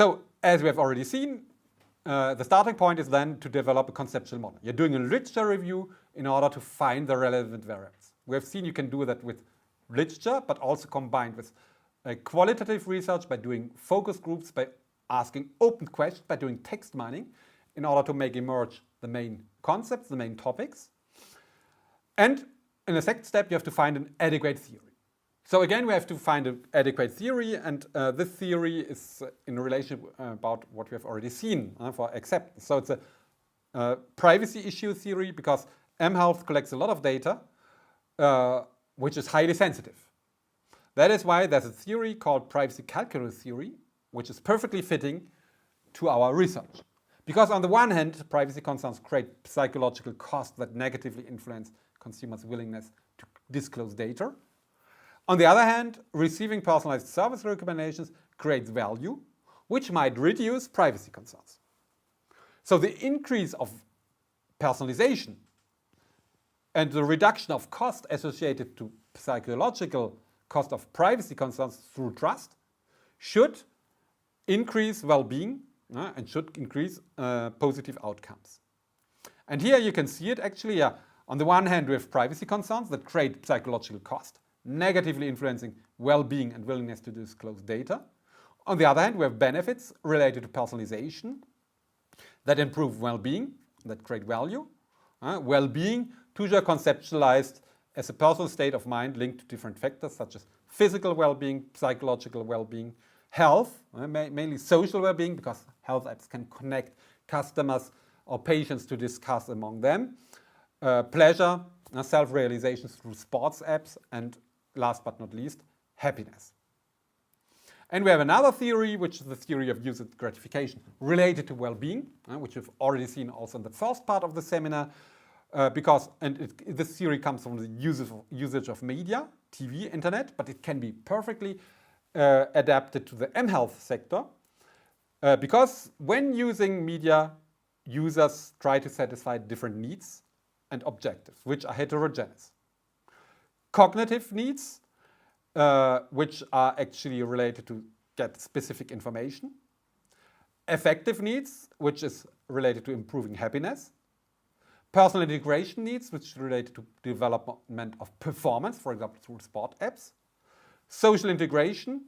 So as we have already seen, the starting point is then to develop a conceptual model. You're doing a literature review in order to find the relevant variables. We have seen you can do that with literature, but also combined with qualitative research by doing focus groups, by asking open questions, by doing text mining in order to make emerge the main concepts, the main topics. And in the second step, you have to find an adequate theory. So again, we have to find an adequate theory, and this theory is in relation about what we have already seen for acceptance. So it's a privacy issue theory because mHealth collects a lot of data, which is highly sensitive. That is why there's a theory called privacy calculus theory, which is perfectly fitting to our research. Because on the one hand, privacy concerns create psychological costs that negatively influence consumers' willingness to disclose data. On the other hand, receiving personalized service recommendations creates value, which might reduce privacy concerns. So the increase of personalization and the reduction of cost associated to psychological cost of privacy concerns through trust should increase well-being and should increase positive outcomes. And here you can see it actually. On the one hand, we have privacy concerns that create psychological cost, negatively influencing well-being and willingness to disclose data. On the other hand, we have benefits related to personalization that improve well-being, that create value. Well-being, toujours conceptualized as a personal state of mind linked to different factors such as physical well-being, psychological well-being, health, mainly social well-being because health apps can connect customers or patients to discuss among them, pleasure, self-realization through sports apps, and last but not least, happiness. And we have another theory, which is the theory of user gratification related to well-being, which we've already seen also in the first part of the seminar, this theory comes from the usage of media, TV, internet, but it can be perfectly adapted to the mHealth sector because when using media, users try to satisfy different needs and objectives, which are heterogeneous. Cognitive needs, which are actually related to get specific information. Affective needs, which is related to improving happiness. Personal integration needs, which is related to development of performance, for example, through sport apps. Social integration,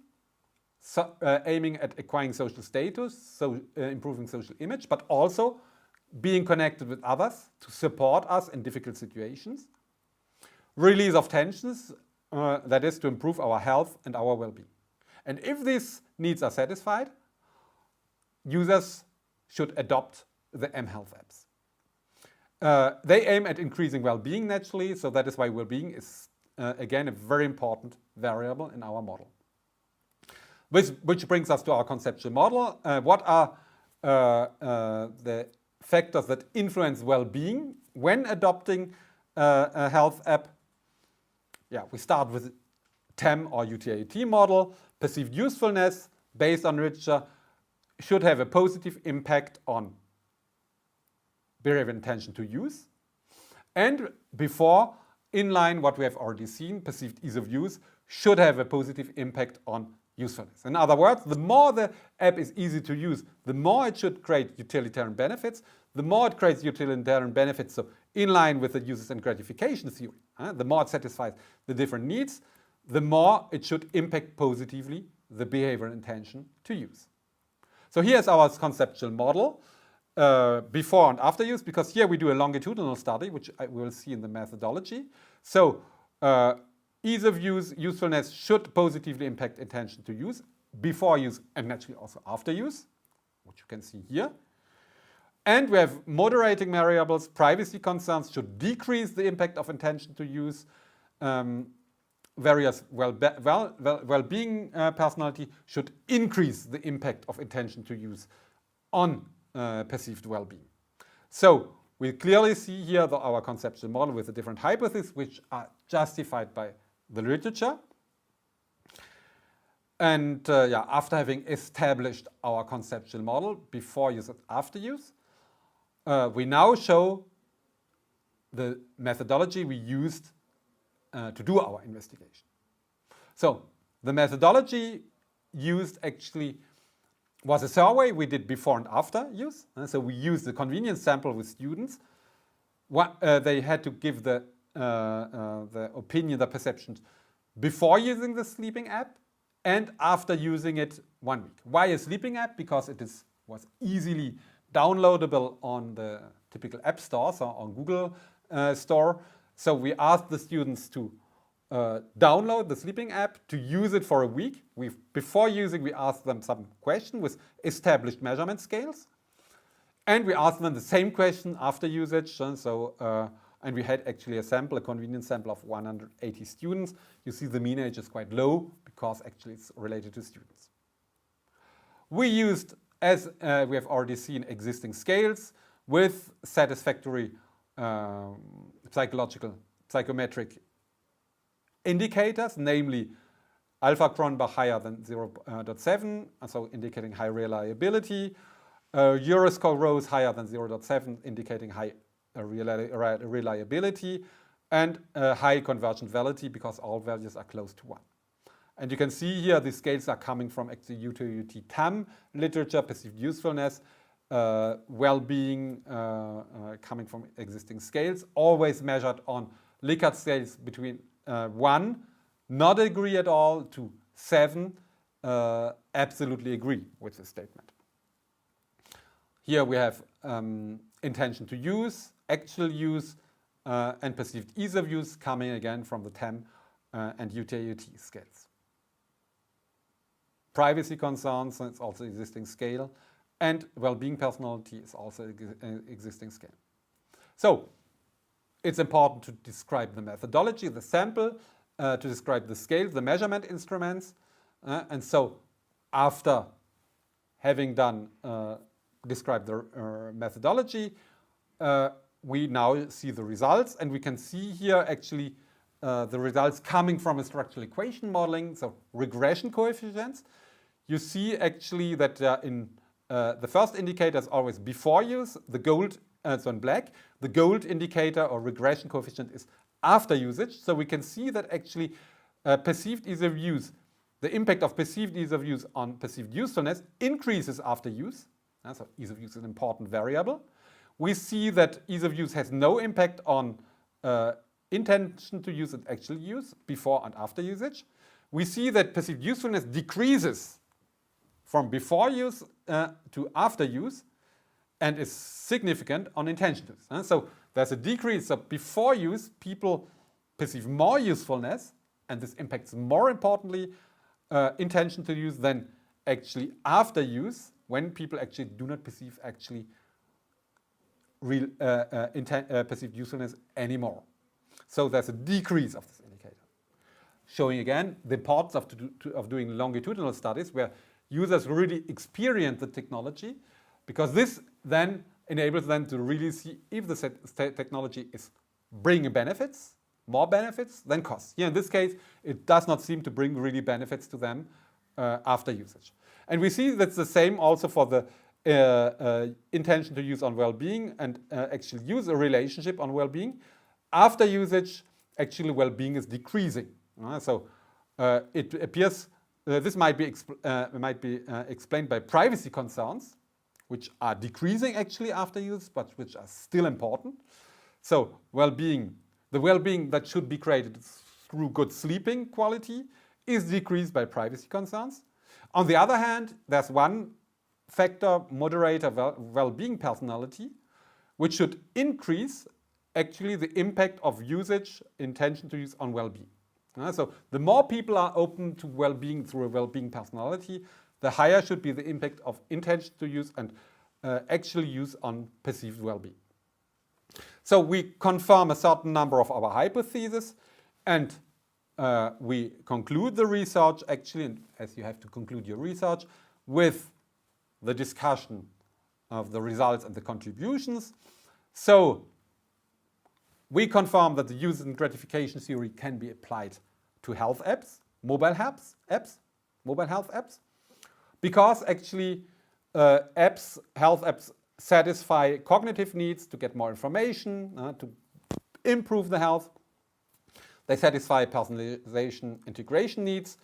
aiming at acquiring social status, so improving social image, but also being connected with others to support us in difficult situations. Release of tensions, that is to improve our health and our well-being. And if these needs are satisfied, users should adopt the mHealth apps. They aim at increasing well-being naturally, so that is why well-being is, again, a very important variable in our model. Which brings us to our conceptual model. What are the factors that influence well-being when adopting a health app? Yeah, we start with TEM or UTIT model. Perceived usefulness based on literature should have a positive impact on behavior intention to use. And before, in line what we have already seen, perceived ease of use should have a positive impact on usefulness. In other words, the more the app is easy to use, the more it should create utilitarian benefits. The more it creates utilitarian benefits, so in line with the users and gratification theory, the more it satisfies the different needs, the more it should impact positively the behavior and intention to use. So here's our conceptual model before and after use, because here we do a longitudinal study, which we will see in the methodology. So ease of use, usefulness should positively impact intention to use before use and naturally also after use, which you can see here. And we have moderating variables. Privacy concerns should decrease the impact of intention to use. Various well-being personality should increase the impact of intention to use on perceived well-being. So we clearly see here our conceptual model with the different hypotheses which are justified by the literature. And after having established our conceptual model before use and after use, we now show the methodology we used to do our investigation. So the methodology used actually was a survey we did before and after use. So we used the convenience sample with students. They had to give the opinion, the perceptions before using the sleeping app and after using it 1 week. Why a sleeping app? Because it was easily downloadable on the typical app stores or on Google Store. So we asked the students to download the sleeping app, to use it for a week. Before using, we asked them some question with established measurement scales. And we asked them the same question after usage. And we had actually a sample, a convenience sample of 180 students. You see the mean age is quite low because actually it's related to students. We used, as we have already seen, existing scales with satisfactory psychometric indicators, namely alpha Cronbach higher than 0.7, so indicating high reliability. Euroscore rose higher than 0.7, indicating high reliability, and high convergent validity because all values are close to 1. And you can see here the scales are coming from actually UT TAM literature, perceived usefulness, well-being coming from existing scales, always measured on Likert scales between 1, not agree at all, to 7, absolutely agree with this statement. Here we have intention to use, actual use, and perceived ease of use coming again from the TAM and UT scales. Privacy concerns, it's also existing scale, and well-being personality is also an existing scale. So it's important to describe the methodology, the sample, to describe the scale, the measurement instruments, and so after having done describe the methodology, we now see the results, and we can see here actually the results coming from a structural equation modeling, so regression coefficients. You see actually that in the first indicator is always before use, the gold, so in black, the gold indicator or regression coefficient is after usage. So we can see that actually perceived ease of use, the impact of perceived ease of use on perceived usefulness increases after use. So ease of use is an important variable. We see that ease of use has no impact on intention to use and actual use before and after usage. We see that perceived usefulness decreases from before use to after use and is significant on intention to use. So there's a decrease. So before use, people perceive more usefulness, and this impacts more importantly intention to use than actually after use, when people actually do not perceive actually real perceived usefulness anymore. So there's a decrease of this indicator, showing again the importance of doing longitudinal studies where users really experience the technology, because this then enables them to really see if the technology is bringing benefits, more benefits than costs. Here in this case, it does not seem to bring really benefits to them after usage. And we see that's the same also for the intention to use on well-being and actually use a relationship on well-being. After usage, actually well-being is decreasing. So it appears this might be explained by privacy concerns, which are decreasing actually after use, but which are still important. So well-being, the well-being that should be created through good sleeping quality is decreased by privacy concerns. On the other hand, there's one factor, moderator well-being personality, which should increase actually the impact of usage, intention to use on well-being. So the more people are open to well-being through a well-being personality, the higher should be the impact of intention to use and actual use on perceived well-being. So we confirm a certain number of our hypotheses, and we conclude the research actually, and as you have to conclude your research, with the discussion of the results and the contributions. So we confirm that the use and gratification theory can be applied to health apps, mobile health apps, because actually health apps satisfy cognitive needs to get more information, to improve the health. They satisfy personalization integration needs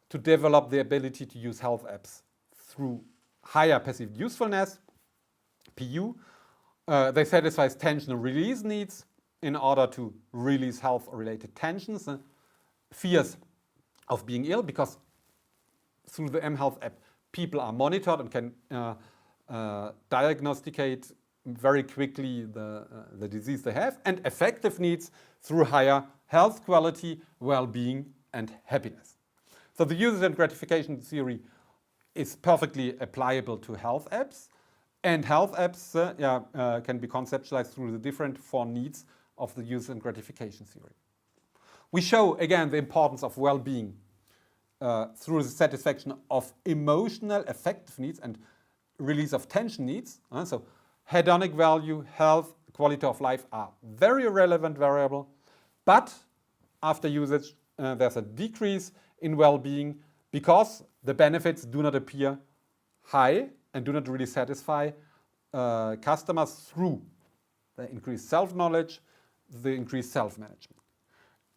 to develop the ability to use health apps through higher perceived usefulness, PU. They satisfy tension and release needs in order to release health-related tensions, fears of being ill, because through the mHealth app, people are monitored and can diagnosticate very quickly the disease they have, and effective needs through higher health quality, well-being, and happiness. So the usage and gratification theory is perfectly applicable to health apps, and health apps can be conceptualized through the different four needs of the usage and gratification theory. We show again the importance of well-being through the satisfaction of emotional affective needs and release of tension needs. So hedonic value, health, quality of life are very relevant variable, but after usage there's a decrease in well-being because the benefits do not appear high and do not really satisfy customers through the increased self-knowledge, the increased self-management.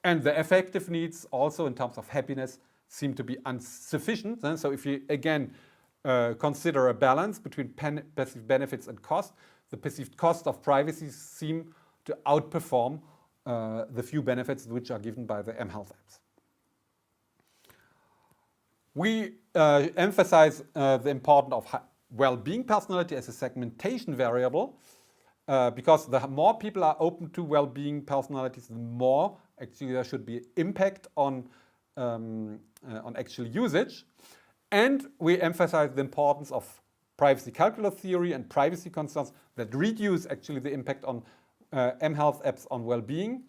And the affective needs also in terms of happiness seem to be insufficient. So if you again consider a balance between perceived benefits and cost, the perceived cost of privacy seem to outperform the few benefits which are given by the mHealth apps. We emphasize the importance of well-being personality as a segmentation variable because the more people are open to well-being personalities, the more actually there should be impact on actual usage. And we emphasize the importance of privacy calculus theory and privacy concerns that reduce actually the impact on mHealth apps on well-being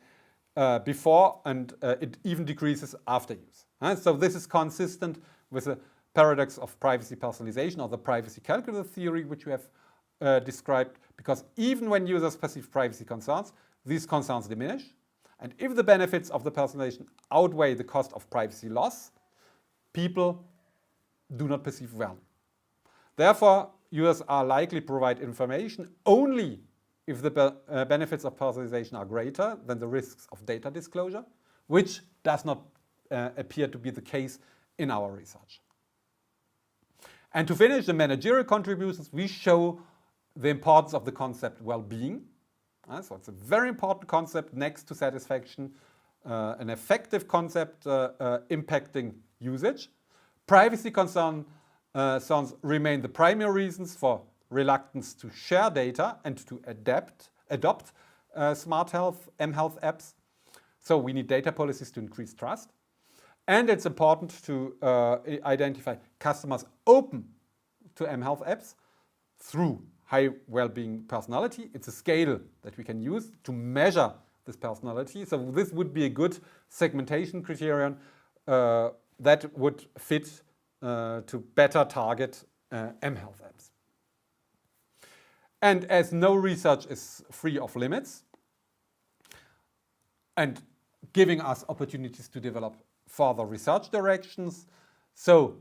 before, and it even decreases after use. So this is consistent with the paradox of privacy personalization or the privacy calculus theory which we have described, because even when users perceive privacy concerns, these concerns diminish. And if the benefits of the personalization outweigh the cost of privacy loss, people do not perceive value. Therefore, users are likely to provide information only if the benefits of personalization are greater than the risks of data disclosure, which does not appear to be the case in our research. And to finish the managerial contributions, we show the importance of the concept well-being. So it's a very important concept next to satisfaction, an effective concept impacting usage. Privacy concerns remain the primary reasons for reluctance to share data and to adopt smart health, mHealth apps. So we need data policies to increase trust. And it's important to identify customers open to mHealth apps through high well-being personality. It's a scale that we can use to measure this personality. So this would be a good segmentation criterion that would fit to better target mHealth apps. And as no research is free of limits, and giving us opportunities to develop further research directions, so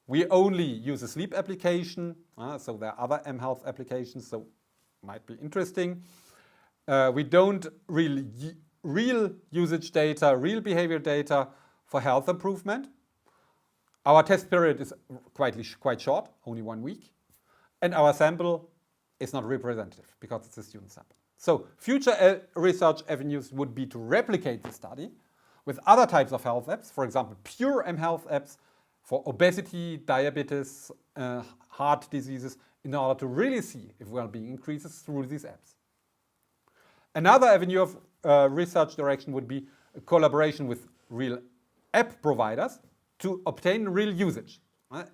we only use a sleep application, so there are other mHealth applications, so might be interesting. We don't really real usage data, real behavior data for health improvement. Our test period is quite short, only 1 week, and our sample is not representative because it's a student sample. So future research avenues would be to replicate the study with other types of health apps, for example, pure mHealth apps for obesity, diabetes, heart diseases, in order to really see if well-being increases through these apps. Another avenue of research direction would be a collaboration with real app providers to obtain real usage.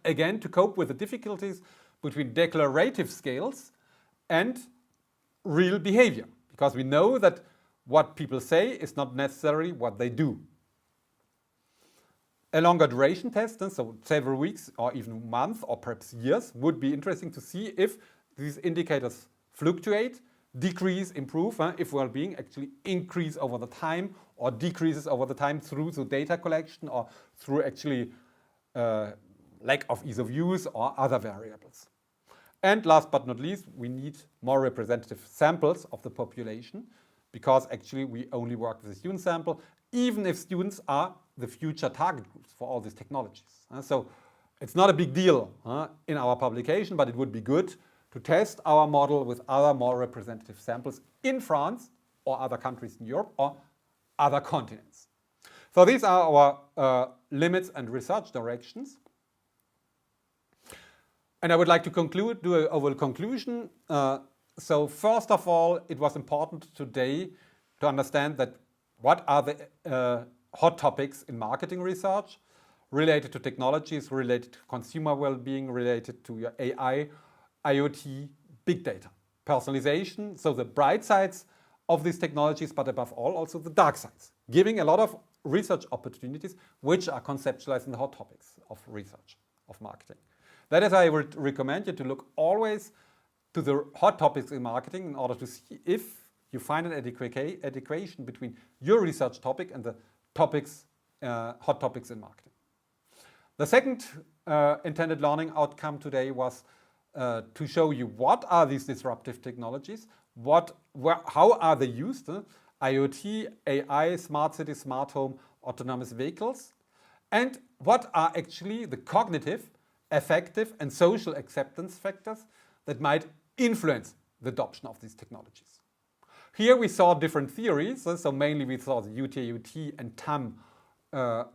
Again, to cope with the difficulties between declarative scales and real behavior, because we know that what people say is not necessarily what they do. A longer duration test, so several weeks or even months or perhaps years, would be interesting to see if these indicators fluctuate, decrease, improve, if well-being actually increase over the time or decreases over the time through the data collection or through actually lack of ease of use or other variables. And last but not least, we need more representative samples of the population, because actually we only work with a student sample, even if students are the future target groups for all these technologies. So it's not a big deal in our publication, but it would be good to test our model with other more representative samples in France or other countries in Europe or other continents. So these are our limits and research directions. And I would like to conclude, do an overall conclusion. So first of all, it was important today to understand that what are the hot topics in marketing research related to technologies, related to consumer well-being, related to your AI, IoT, big data, personalization, so the bright sides of these technologies, but above all also the dark sides, giving a lot of research opportunities which are conceptualized in the hot topics of research, of marketing. That is why I would recommend you to look always to the hot topics in marketing in order to see if you find an adequation between your research topic and the topics, hot topics in marketing. The second intended learning outcome today was to show you what are these disruptive technologies, how are they used, IoT, AI, smart city, smart home, autonomous vehicles, and what are actually the cognitive, affective and social acceptance factors that might influence the adoption of these technologies. Here we saw different theories, so mainly we saw the UT-AUT and TAM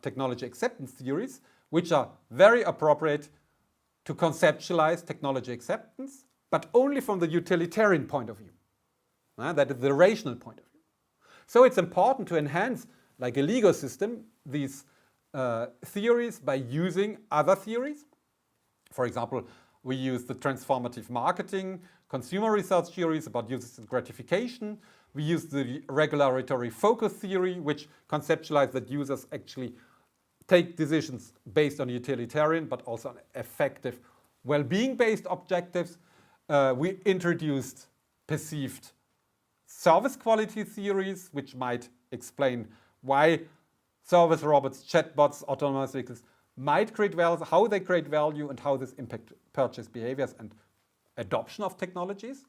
technology acceptance theories, which are very appropriate to conceptualize technology acceptance, but only from the utilitarian point of view. That is the rational point of view. So it's important to enhance, like a Lego system, these theories by using other theories. For example, we use the transformative marketing, consumer research theories about user gratification. We use the regulatory focus theory, which conceptualizes that users actually take decisions based on utilitarian, but also on effective well-being-based objectives. We introduced perceived service quality theories, which might explain why service robots, chatbots, autonomous vehicles might create value, how they create value, and how this impacts purchase behaviors and adoption of technologies.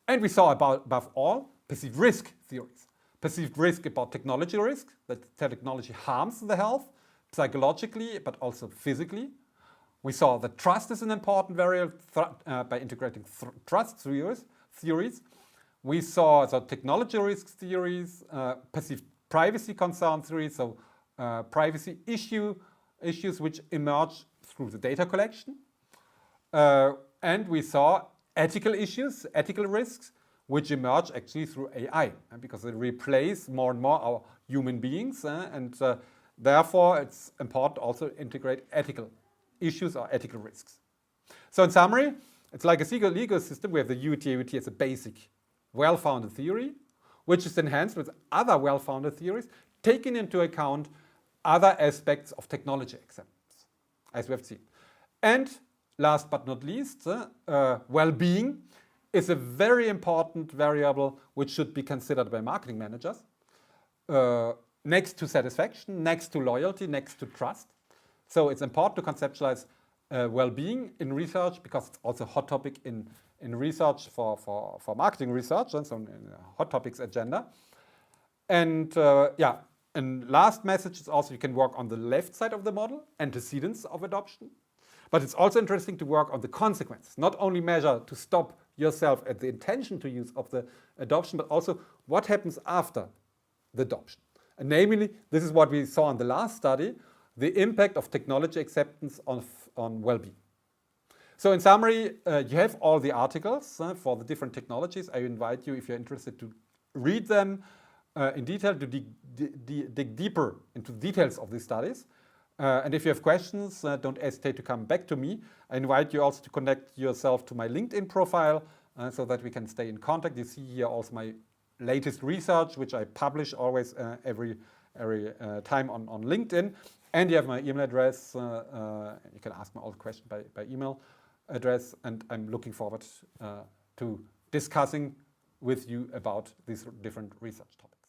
And we saw above all perceived risk theories. Perceived risk about technology risk, that technology harms the health, psychologically, but also physically. We saw that trust is an important variable by integrating trust theories. We saw technology risk theories, perceived privacy concern theories, so privacy issues which emerge through the data collection. And we saw ethical issues, ethical risks, which emerge actually through AI, because they replace more and more our human beings, and therefore it's important also to integrate ethical issues or ethical risks. So in summary, it's like a Lego system. We have the UT-AUT as a basic, well-founded theory, which is enhanced with other well-founded theories, taking into account other aspects of technology acceptance, as we have seen. And last but not least, well-being is a very important variable which should be considered by marketing managers, next to satisfaction, next to loyalty, next to trust. So it's important to conceptualize well-being in research, because it's also a hot topic in research for marketing research, and so in a hot topics agenda. And and last message is also you can work on the left side of the model, antecedents of adoption. But it's also interesting to work on the consequences, not only measure to stop yourself at the intention to use of the adoption, but also what happens after the adoption. And namely, this is what we saw in the last study, the impact of technology acceptance on well-being. So in summary, you have all the articles for the different technologies. I invite you, if you're interested, to read them in detail, to dig deeper into the details of these studies. And if you have questions, don't hesitate to come back to me. I invite you also to connect yourself to my LinkedIn profile so that we can stay in contact. You see here also my latest research, which I publish always every time on LinkedIn. And you have my email address. You can ask me all the questions by email address. And I'm looking forward to discussing with you about these different research topics.